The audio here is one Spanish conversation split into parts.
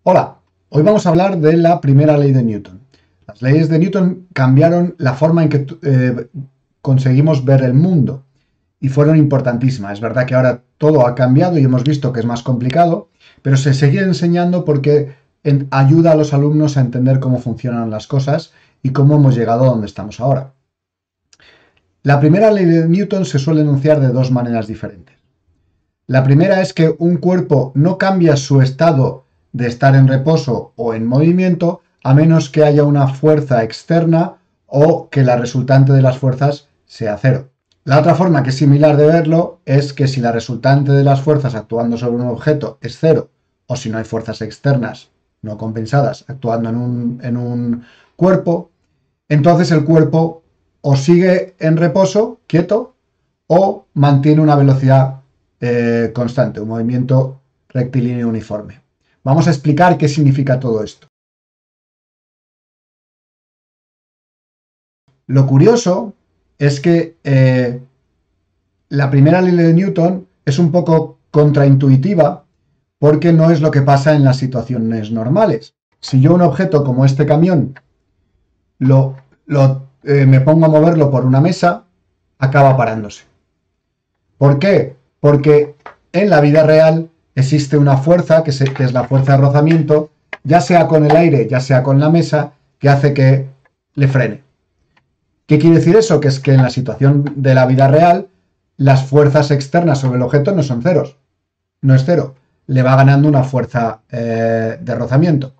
Hola, hoy vamos a hablar de la primera ley de Newton. Las leyes de Newton cambiaron la forma en que conseguimos ver el mundo y fueron importantísimas. Es verdad que ahora todo ha cambiado y hemos visto que es más complicado, pero se sigue enseñando porque ayuda a los alumnos a entender cómo funcionan las cosas y cómo hemos llegado a donde estamos ahora. La primera ley de Newton se suele enunciar de dos maneras diferentes. La primera es que un cuerpo no cambia su estado de estar en reposo o en movimiento a menos que haya una fuerza externa o que la resultante de las fuerzas sea cero. La otra forma que es similar de verlo es que si la resultante de las fuerzas actuando sobre un objeto es cero o si no hay fuerzas externas no compensadas actuando en un cuerpo, entonces el cuerpo o sigue en reposo, quieto, o mantiene una velocidad constante, un movimiento rectilíneo uniforme. Vamos a explicar qué significa todo esto. Lo curioso es que la primera ley de Newton es un poco contraintuitiva porque no es lo que pasa en las situaciones normales. Si yo un objeto como este camión me pongo a moverlo por una mesa, acaba parándose. ¿Por qué? Porque en la vida real existe una fuerza, que es la fuerza de rozamiento, ya sea con el aire, ya sea con la mesa, que hace que le frene. ¿Qué quiere decir eso? Que es que en la situación de la vida real, las fuerzas externas sobre el objeto no son ceros. No es cero. Le va ganando una fuerza de rozamiento.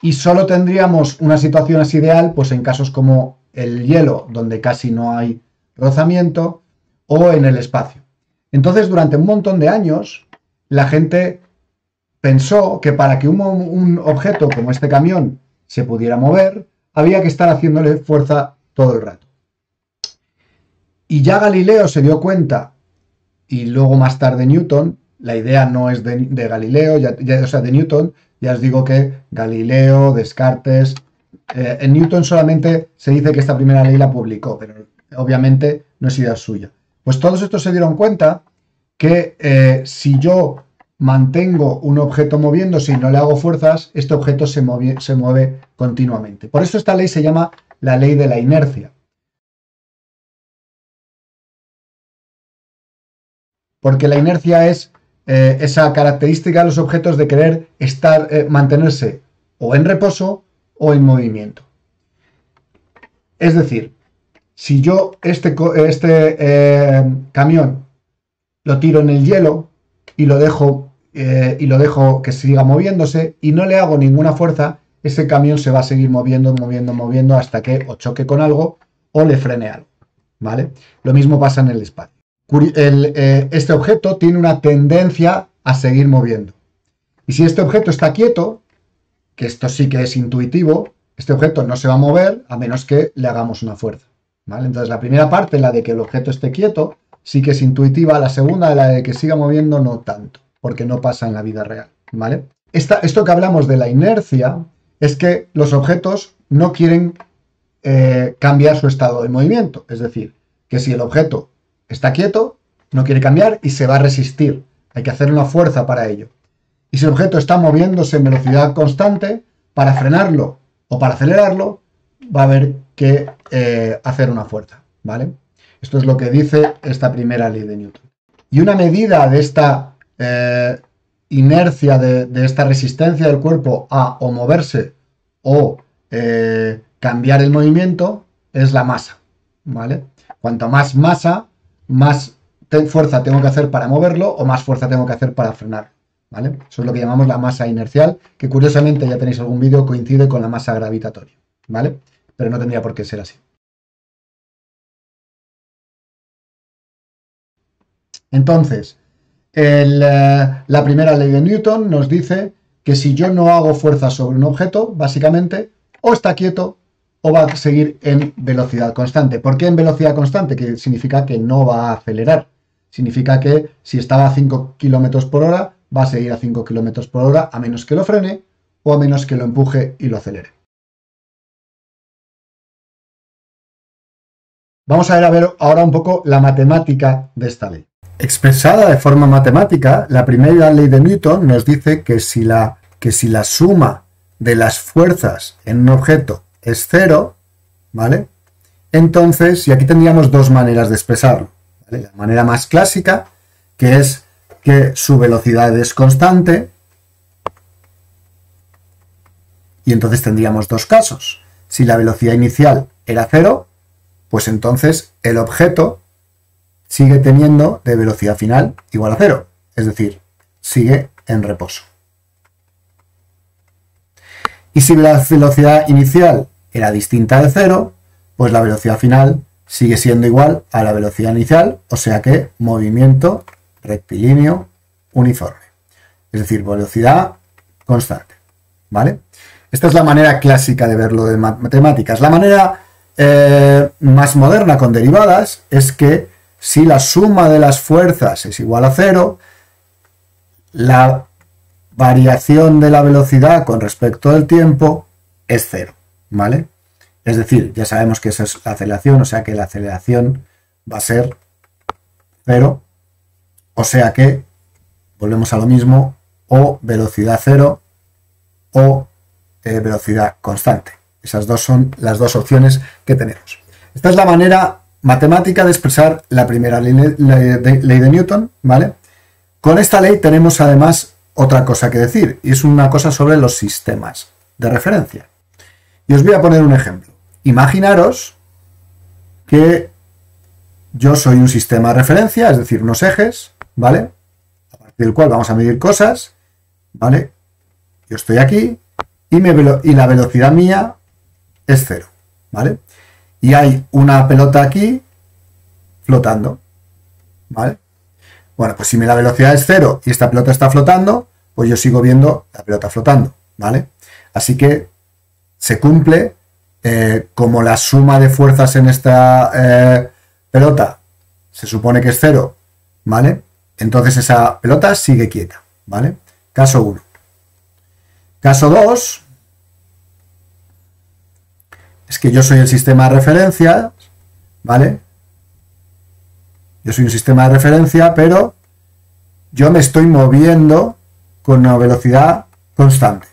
Y solo tendríamos una situación así ideal, pues en casos como el hielo, donde casi no hay rozamiento, o en el espacio. Entonces, durante un montón de años, la gente pensó que para que un objeto como este camión se pudiera mover, había que estar haciéndole fuerza todo el rato. Y ya Galileo se dio cuenta, y luego más tarde Newton, la idea no es de Galileo, o sea, de Newton, ya os digo que Galileo, Descartes, en Newton solamente se dice que esta primera ley la publicó, pero obviamente no es idea suya. Pues todos estos se dieron cuenta que si yo mantengo un objeto moviéndose y no le hago fuerzas, este objeto se mueve continuamente. Por eso esta ley se llama la ley de la inercia. Porque la inercia es esa característica de los objetos de querer mantenerse o en reposo o en movimiento. Es decir, si yo este camión lo tiro en el hielo y lo dejo que siga moviéndose y no le hago ninguna fuerza, ese camión se va a seguir moviendo hasta que o choque con algo o le frene algo, ¿vale? Lo mismo pasa en el espacio. Este objeto tiene una tendencia a seguir moviendo. Y si este objeto está quieto, que esto sí que es intuitivo, este objeto no se va a mover a menos que le hagamos una fuerza, ¿vale? Entonces la primera parte, la de que el objeto esté quieto, sí que es intuitiva. La segunda, la de que siga moviendo, no tanto, porque no pasa en la vida real, ¿vale? Esto que hablamos de la inercia es que los objetos no quieren cambiar su estado de movimiento. Es decir, que si el objeto está quieto, no quiere cambiar y se va a resistir. Hay que hacer una fuerza para ello. Y si el objeto está moviéndose en velocidad constante, para frenarlo o para acelerarlo, va a haber que hacer una fuerza, ¿vale? Esto es lo que dice esta primera ley de Newton. Y una medida de esta inercia, de esta resistencia del cuerpo a o moverse o cambiar el movimiento, es la masa, ¿vale? Cuanto más masa, más fuerza tengo que hacer para moverlo o más fuerza tengo que hacer para frenarlo, ¿vale? Eso es lo que llamamos la masa inercial, que curiosamente, ya tenéis algún vídeo, coincide con la masa gravitatoria, ¿vale? Pero no tendría por qué ser así. Entonces, la primera ley de Newton nos dice que si yo no hago fuerza sobre un objeto, básicamente, o está quieto o va a seguir en velocidad constante. ¿Por qué en velocidad constante? Que significa que no va a acelerar. Significa que si estaba a 5 km por hora, va a seguir a 5 km por hora a menos que lo frene o a menos que lo empuje y lo acelere. Vamos a ver ahora un poco la matemática de esta ley. Expresada de forma matemática, la primera ley de Newton nos dice que si la que si la suma de las fuerzas en un objeto es cero, ¿vale? Entonces, y aquí tendríamos dos maneras de expresarlo, ¿vale? La manera más clásica, que es que su velocidad es constante, y entonces tendríamos dos casos. Si la velocidad inicial era cero, pues entonces el objeto sigue teniendo de velocidad final igual a cero, es decir, sigue en reposo. Y si la velocidad inicial era distinta de cero, pues la velocidad final sigue siendo igual a la velocidad inicial, o sea que movimiento rectilíneo uniforme. Es decir, velocidad constante, ¿vale? Esta es la manera clásica de verlo de matemáticas. La manera más moderna con derivadas es que si la suma de las fuerzas es igual a cero, la variación de la velocidad con respecto al tiempo es cero, ¿vale? Es decir, ya sabemos que esa es la aceleración, o sea que la aceleración va a ser cero, o sea que volvemos a lo mismo, o velocidad cero o velocidad constante. Esas dos son las dos opciones que tenemos. Esta es la manera matemática de expresar la primera ley de Newton, ¿vale? Con esta ley tenemos además otra cosa que decir, y es una cosa sobre los sistemas de referencia. Y os voy a poner un ejemplo. Imaginaros que yo soy un sistema de referencia, es decir, unos ejes, ¿vale? A partir del cual vamos a medir cosas, ¿vale? Yo estoy aquí y la velocidad mía es cero, ¿vale? Y hay una pelota aquí flotando, ¿vale? Bueno, pues si la velocidad es cero y esta pelota está flotando, pues yo sigo viendo la pelota flotando, ¿vale? Así que se cumple como la suma de fuerzas en esta pelota se supone que es cero, ¿vale? Entonces esa pelota sigue quieta, ¿vale? Caso 1. Caso 2 es que yo soy el sistema de referencia, ¿vale? Yo soy un sistema de referencia, pero yo me estoy moviendo con una velocidad constante.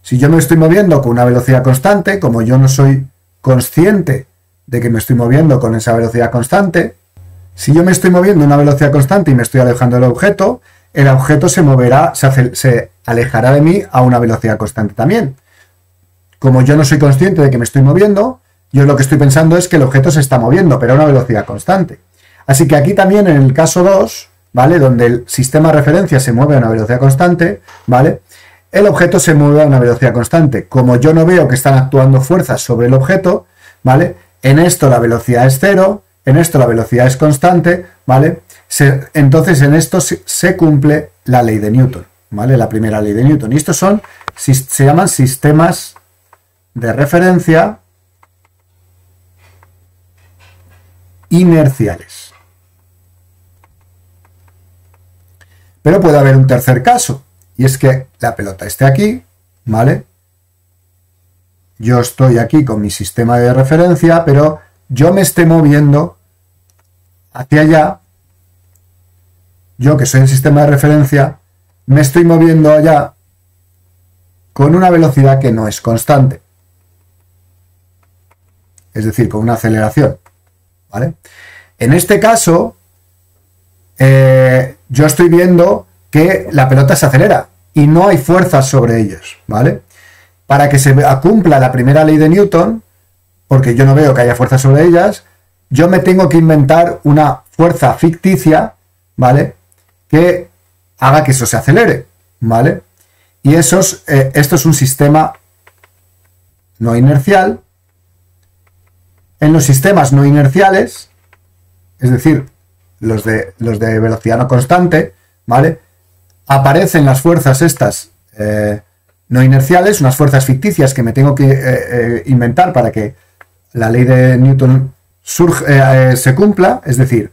Si yo me estoy moviendo con una velocidad constante, como yo no soy consciente de que me estoy moviendo con esa velocidad constante, si yo me estoy moviendo a una velocidad constante y me estoy alejando del objeto, el objeto se moverá, se alejará de mí a una velocidad constante también. Como yo no soy consciente de que me estoy moviendo, yo lo que estoy pensando es que el objeto se está moviendo, pero a una velocidad constante. Así que aquí también en el caso 2, ¿vale? Donde el sistema de referencia se mueve a una velocidad constante, ¿vale? El objeto se mueve a una velocidad constante. Como yo no veo que están actuando fuerzas sobre el objeto, ¿vale? En esto la velocidad es cero, en esto la velocidad es constante, ¿vale? Entonces en esto se cumple la ley de Newton, ¿vale? La primera ley de Newton. Y estos se llaman sistemas de referencia inerciales. Pero puede haber un tercer caso, y es que la pelota esté aquí, ¿vale? Yo estoy aquí con mi sistema de referencia, pero yo me esté moviendo hacia allá. Yo, que soy el sistema de referencia, me estoy moviendo allá con una velocidad que no es constante. Es decir, con una aceleración, ¿vale? En este caso, yo estoy viendo que la pelota se acelera y no hay fuerzas sobre ellos, ¿vale? Para que se cumpla la primera ley de Newton, porque yo no veo que haya fuerzas sobre ellas, yo me tengo que inventar una fuerza ficticia, ¿vale? Que haga que eso se acelere, ¿vale? Y esto es un sistema no inercial. En los sistemas no inerciales, es decir, los de velocidad no constante, ¿vale? Aparecen las fuerzas estas no inerciales, unas fuerzas ficticias que me tengo que inventar para que la ley de Newton se cumpla, es decir,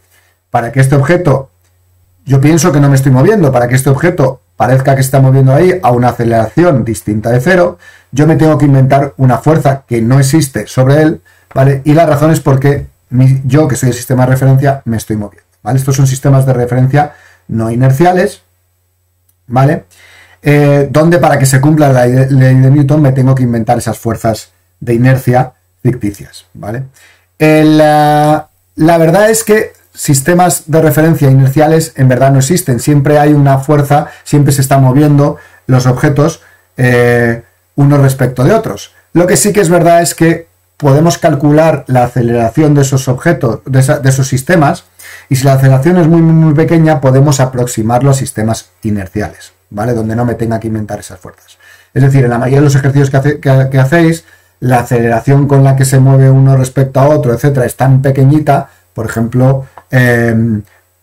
para que este objeto, yo pienso que no me estoy moviendo, para que este objeto parezca que se está moviendo ahí a una aceleración distinta de cero, yo me tengo que inventar una fuerza que no existe sobre él, ¿vale? Y la razón es porque yo, que soy el sistema de referencia, me estoy moviendo, ¿vale? Estos son sistemas de referencia no inerciales, ¿vale? donde para que se cumpla la ley de Newton me tengo que inventar esas fuerzas de inercia ficticias, ¿vale? La verdad es que sistemas de referencia inerciales en verdad no existen. Siempre hay una fuerza, siempre se están moviendo los objetos unos respecto de otros. Lo que sí que es verdad es que podemos calcular la aceleración de esos objetos, de esos sistemas, y si la aceleración es muy, muy pequeña, podemos aproximarlo a sistemas inerciales, ¿vale? Donde no me tenga que inventar esas fuerzas. Es decir, en la mayoría de los ejercicios que hacéis, la aceleración con la que se mueve uno respecto a otro, etcétera, es tan pequeñita, por ejemplo,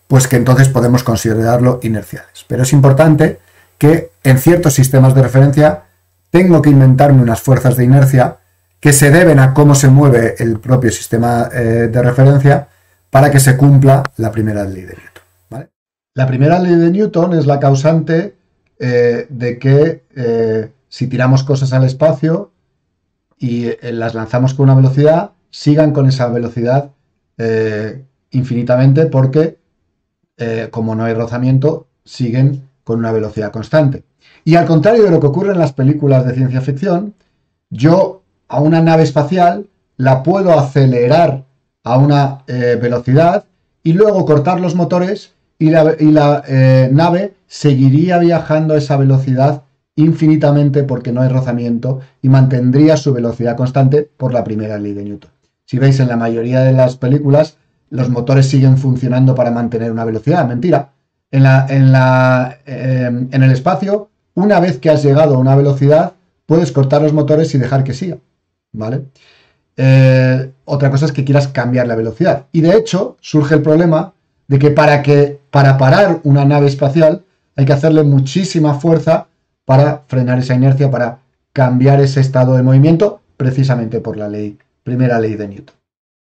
pues que entonces podemos considerarlo inerciales. Pero es importante que en ciertos sistemas de referencia tengo que inventarme unas fuerzas de inercia que se deben a cómo se mueve el propio sistema de referencia para que se cumpla la primera ley de Newton, ¿vale? La primera ley de Newton es la causante de que si tiramos cosas al espacio y las lanzamos con una velocidad, sigan con esa velocidad infinitamente porque, como no hay rozamiento, siguen con una velocidad constante. Y al contrario de lo que ocurre en las películas de ciencia ficción, yo a una nave espacial la puedo acelerar a una velocidad y luego cortar los motores y la nave seguiría viajando a esa velocidad infinitamente porque no hay rozamiento y mantendría su velocidad constante por la primera ley de Newton. Si veis, en la mayoría de las películas los motores siguen funcionando para mantener una velocidad. Mentira. En el espacio, una vez que has llegado a una velocidad, puedes cortar los motores y dejar que siga, ¿vale? Otra cosa es que quieras cambiar la velocidad. Y de hecho, surge el problema de que para parar una nave espacial hay que hacerle muchísima fuerza para frenar esa inercia, para cambiar ese estado de movimiento, precisamente por la primera ley de Newton.